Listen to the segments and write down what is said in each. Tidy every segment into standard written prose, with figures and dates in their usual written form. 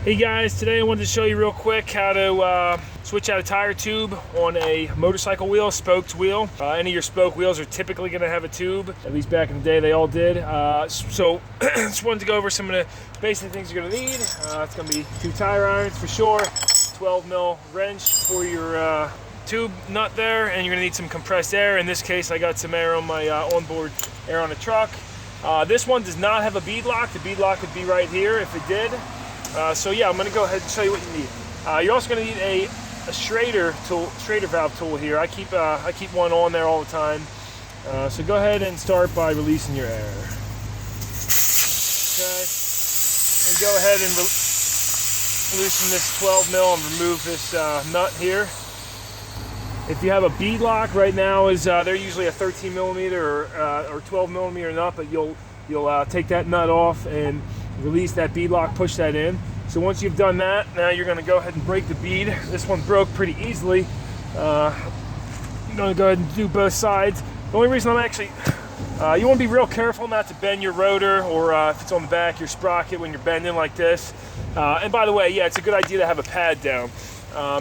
Hey guys, today I wanted to show you real quick how to switch out a tire tube on a motorcycle wheel, spoked wheel. Any of your spoke wheels are typically going to have a tube. At least back in the day they all did. So just wanted to go over some of the basic things you're going to need. It's going to be 2 tire irons for sure, 12mm wrench for your tube nut there, and you're going to need some compressed air. In this case I got some air on my onboard air on the truck. This one does not have a bead lock. The bead lock would be right here if it did. So yeah, I'm going to go ahead and show you what you need. You're also going to need a Schrader valve tool here. I keep one on there all the time. So go ahead and start by releasing your air. Okay, and go ahead and loosen this 12mm and remove this nut here. If you have a bead lock, right now they're usually a 13mm or 12mm nut, but you'll take that nut off and release that bead lock, push that in. So once you've done that, now you're going to go ahead and break the bead. This one broke pretty easily. I'm going to go ahead and do both sides. The only reason I'm actually, you want to be real careful not to bend your rotor, or if it's on the back, your sprocket when you're bending like this. And by the way, yeah, it's a good idea to have a pad down.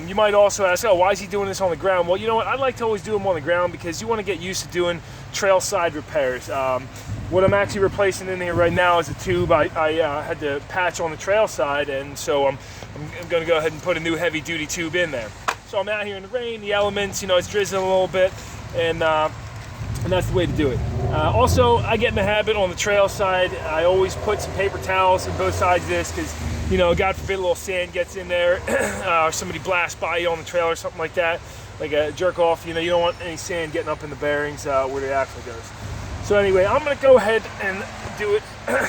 You might also ask, oh, why is he doing this on the ground? Well, you know what? I like to always do them on the ground because you want to get used to doing trail side repairs. What I'm actually replacing in here right now is a tube I had to patch on the trail side, and so I'm going to go ahead and put a new heavy-duty tube in there. So I'm out here in the rain, the elements, you know, it's drizzling a little bit, and that's the way to do it. Also, I get in the habit on the trail side, I always put some paper towels on both sides of this because, you know, God forbid a little sand gets in there, or somebody blasts by you on the trail or something like that, like a jerk off. You know, you don't want any sand getting up in the bearings where the axle goes. So anyway, I'm going to go ahead and do it.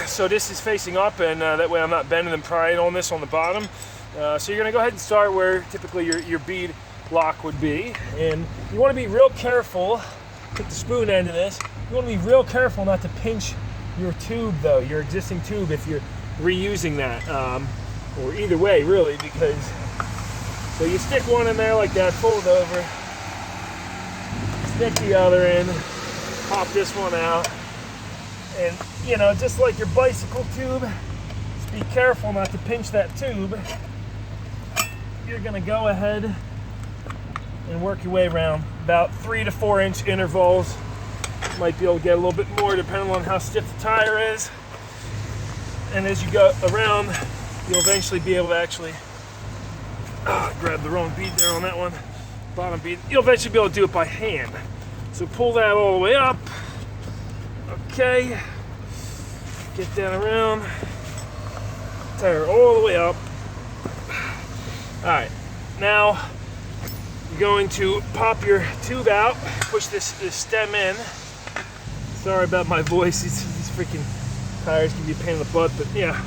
So this is facing up, and that way I'm not bending and prying on this on the bottom. So you're going to go ahead and start where typically your bead lock would be. And you want to be real careful, take the spoon end of this, you want to be real careful not to pinch your tube though, your existing tube if you're reusing that. Or either way really, because, so you stick one in there like that, fold it over, stick the other in, pop this one out, and you know, just like your bicycle tube, just be careful not to pinch that tube. You're going to go ahead and work your way around about 3 to 4 inch intervals. You might be able to get a little bit more depending on how stiff the tire is, and as you go around you'll eventually be able to actually grab the wrong bead there on that one, bottom bead. You'll eventually be able to do it by hand. So pull that all the way up. Okay. Get that around. Tire all the way up. Alright. Now you're going to pop your tube out, push this stem in. Sorry about my voice, these freaking tires can be a pain in the butt, but yeah.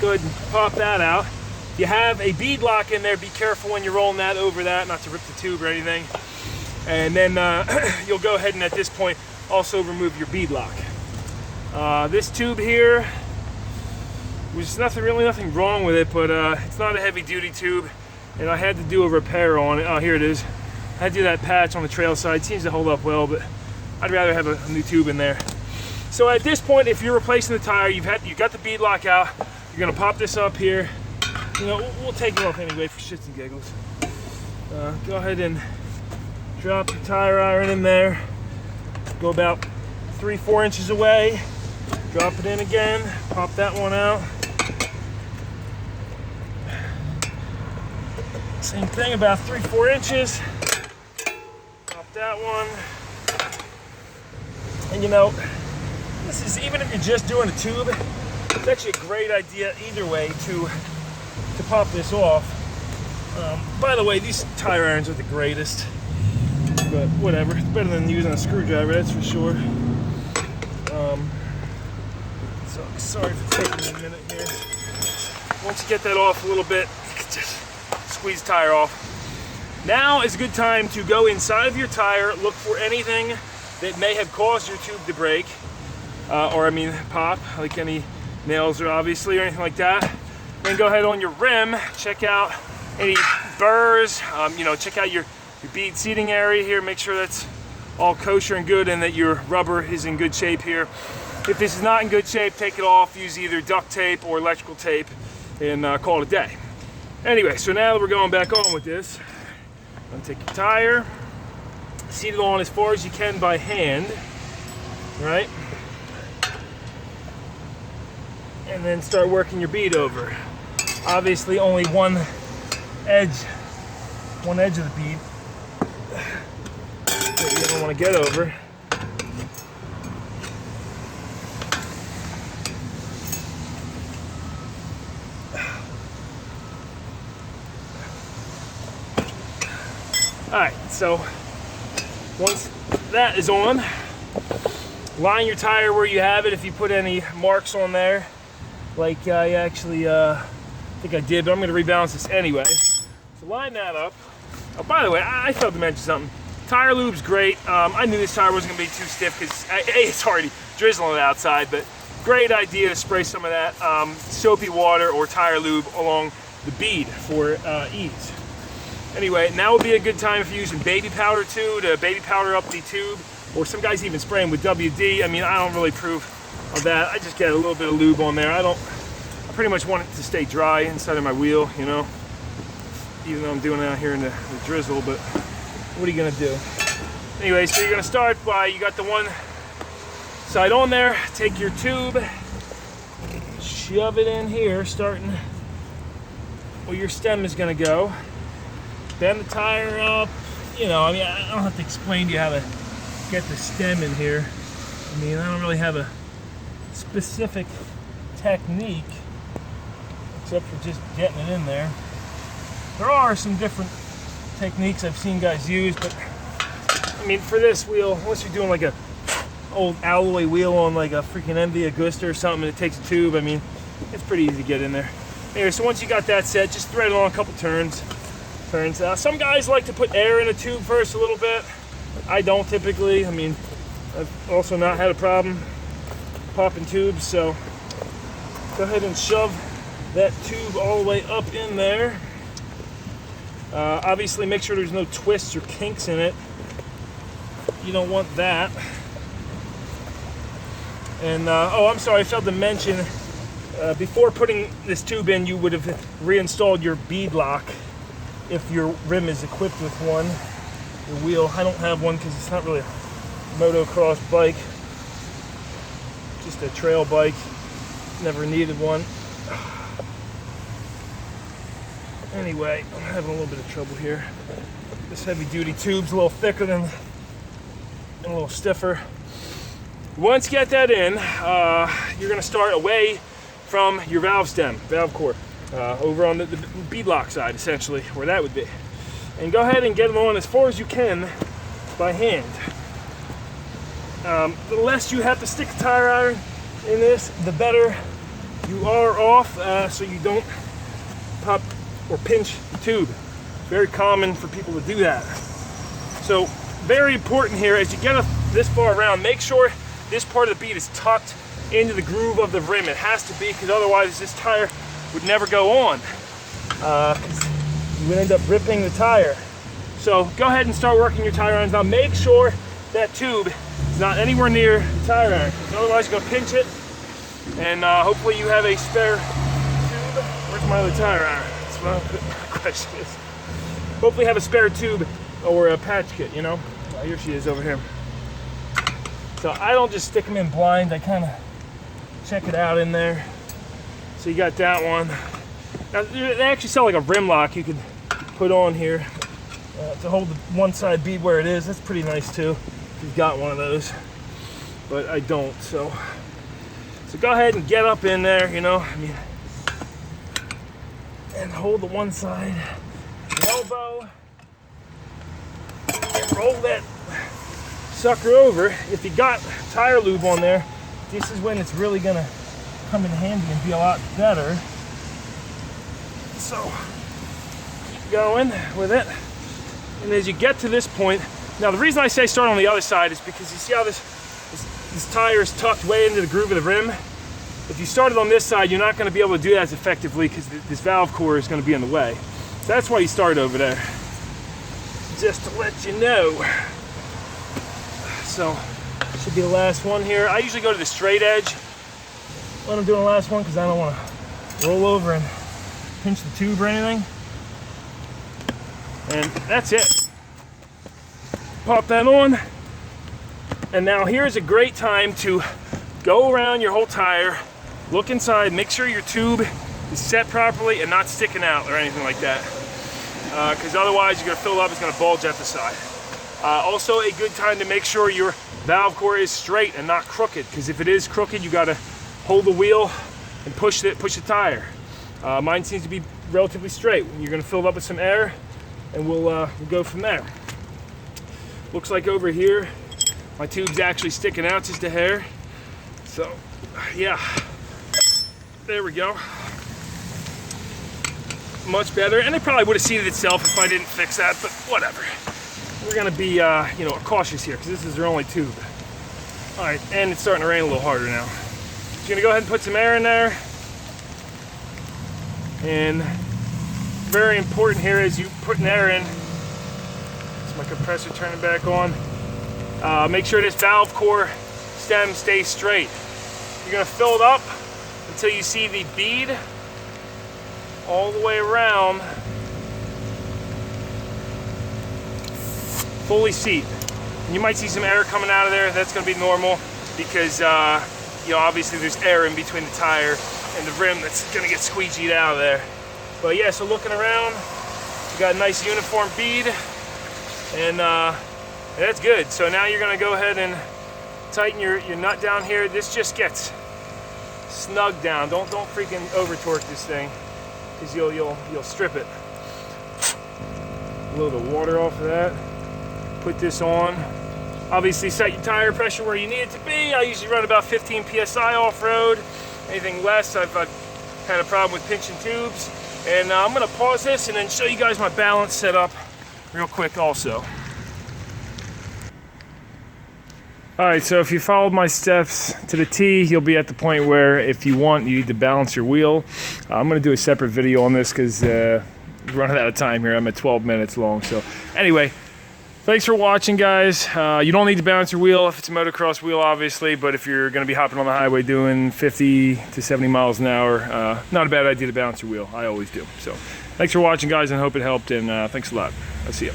Go ahead and pop that out. If you have a bead lock in there, be careful when you're rolling that over that, not to rip the tube or anything. And then you'll go ahead and at this point also remove your bead lock. This tube here, there's really nothing wrong with it, but it's not a heavy duty tube, and I had to do a repair on it. Oh, here it is. I had to do that patch on the trail side. It seems to hold up well, but I'd rather have a new tube in there. So at this point, if you're replacing the tire, you've got the bead lock out, you're gonna pop this up here. You know, we'll take it off anyway for shits and giggles. Go ahead and drop your tire iron in there. Go about 3-4 inches away. Drop it in again. Pop that one out. Same thing, about 3-4 inches. Pop that one. And you know, this is, even if you're just doing a tube, it's actually a great idea either way to pop this off. By the way, these tire irons are the greatest. But whatever, it's better than using a screwdriver, that's for sure. So sorry for taking a minute here. Once you get that off a little bit, you can just squeeze the tire off. Now is a good time to go inside of your tire, look for anything that may have caused your tube to break, or I mean pop, like any nails or obviously or anything like that. Then go ahead on your rim, check out any burrs, you know, check out your bead seating area here, make sure that's all kosher and good and that your rubber is in good shape here. If this is not in good shape, take it off, use either duct tape or electrical tape and call it a day. Anyway, so now that we're going back on with this, I'm gonna take your tire, seat it on as far as you can by hand, right? And then start working your bead over. Obviously only one edge of the bead that you don't want to get over. Alright, so once that is on, line your tire where you have it if you put any marks on there. Like I actually think I did, but I'm going to rebalance this anyway. So line that up. Oh, by the way, I failed to mention something. Tire lube's great. I knew this tire wasn't going to be too stiff because it's already drizzling outside, but great idea to spray some of that soapy water or tire lube along the bead for ease. Anyway, now would be a good time if you're using baby powder too, to baby powder up the tube, or some guys even spray them with WD. I mean, I don't really approve of that. I just get a little bit of lube on there. I pretty much want it to stay dry inside of my wheel, you know, even though I'm doing it out here in the drizzle, but what are you gonna do? Anyway, so you're gonna start by, you got the one side on there, take your tube, shove it in here, starting where your stem is gonna go. Bend the tire up, you know, I mean, I don't have to explain to you how to get the stem in here. I mean, I don't really have a specific technique, except for just getting it in there. There are some different techniques I've seen guys use, but I mean, for this wheel, unless you're doing like a old alloy wheel on like a freaking MV Augusta or something, and it takes a tube, I mean, it's pretty easy to get in there. Anyway, so once you got that set, just thread it on a couple turns. Some guys like to put air in a tube first a little bit. I don't typically. I mean, I've also not had a problem popping tubes, so go ahead and shove that tube all the way up in there. Obviously make sure there's no twists or kinks in it. You don't want that. And oh, I'm sorry, I failed to mention, before putting this tube in, you would have reinstalled your bead lock if your rim is equipped with one. The wheel, I don't have one because it's not really a motocross bike, just a trail bike. Never needed one. Anyway, I'm having a little bit of trouble here. This heavy duty tube's a little thicker and a little stiffer. Once you get that in, you're gonna start away from your valve stem, valve core, over on the bead lock side, essentially, where that would be. And go ahead and get them on as far as you can by hand. The less you have to stick a tire iron in this, the better you are off, so you don't pop or pinch the tube. Very common for people to do that. So very important here, as you get this far around, make sure this part of the bead is tucked into the groove of the rim. It has to be, because otherwise this tire would never go on. You would end up ripping the tire. So go ahead and start working your tire irons. Now make sure that tube is not anywhere near the tire iron, because otherwise you're gonna pinch it, and hopefully you have a spare tube. Where's my other tire iron? That's what my question is. Hopefully you have a spare tube or a patch kit, you know? Here she is over here. So I don't just stick them in blind, I kind of check it out in there. So you got that one. Now they actually sell like a rim lock you could put on here to hold the one side bead where it is. That's pretty nice too, if you've got one of those. But I don't, so go ahead and get up in there, you know, I mean, and hold the one side, elbow, and roll that sucker over. If you got tire lube on there, this is when it's really gonna come in handy and be a lot better. So keep going with it, and as you get to this point, now the reason I say start on the other side is because you see how this tire is tucked way into the groove of the rim. If you started on this side, you're not going to be able to do that as effectively because this valve core is going to be in the way. So that's why you start over there, just to let you know. So should be the last one here. I usually go to the straight edge when I'm doing the last one because I don't want to roll over and pinch the tube or anything. And that's it. Pop that on. And now here's a great time to go around your whole tire, look inside, make sure your tube is set properly and not sticking out or anything like that. Because otherwise you're going to fill it up, it's going to bulge at the side. Also a good time to make sure your valve core is straight and not crooked, because if it is crooked, you got to hold the wheel and push the tire. Mine seems to be relatively straight. You're going to fill it up with some air, and we'll go from there. Looks like over here, my tube's actually sticking out just a hair. So, yeah, there we go. Much better, and it probably would have seated itself if I didn't fix that, but whatever. We're gonna be, you know, cautious here because this is their only tube. All right, and it's starting to rain a little harder now. So you're gonna go ahead and put some air in there. And very important here is you putting air in. It's my compressor turning back on. Make sure this valve core stem stays straight. You're gonna fill it up until you see the bead all the way around, fully seat. And you might see some air coming out of there. That's going to be normal because you know, obviously there's air in between the tire and the rim that's going to get squeegeed out of there. But yeah, so looking around, you got a nice uniform bead, and that's good. So now you're going to go ahead and tighten your nut down here. This just gets snug down. Don't freaking over torque this thing, because you'll strip it. Blow the water off of that. Put this on. Obviously set your tire pressure where you need it to be. I usually run about 15 psi off-road. Anything less, I've had a problem with pinching tubes. And I'm gonna pause this and then show you guys my balance setup real quick also. Alright, so if you followed my steps to the T, you'll be at the point where if you want, you need to balance your wheel. I'm going to do a separate video on this because we're running out of time here. I'm at 12 minutes long. So anyway, thanks for watching, guys. You don't need to balance your wheel if it's a motocross wheel, obviously, but if you're going to be hopping on the highway doing 50 to 70 miles an hour, not a bad idea to balance your wheel. I always do. So thanks for watching, guys, and hope it helped, and thanks a lot. I'll see you.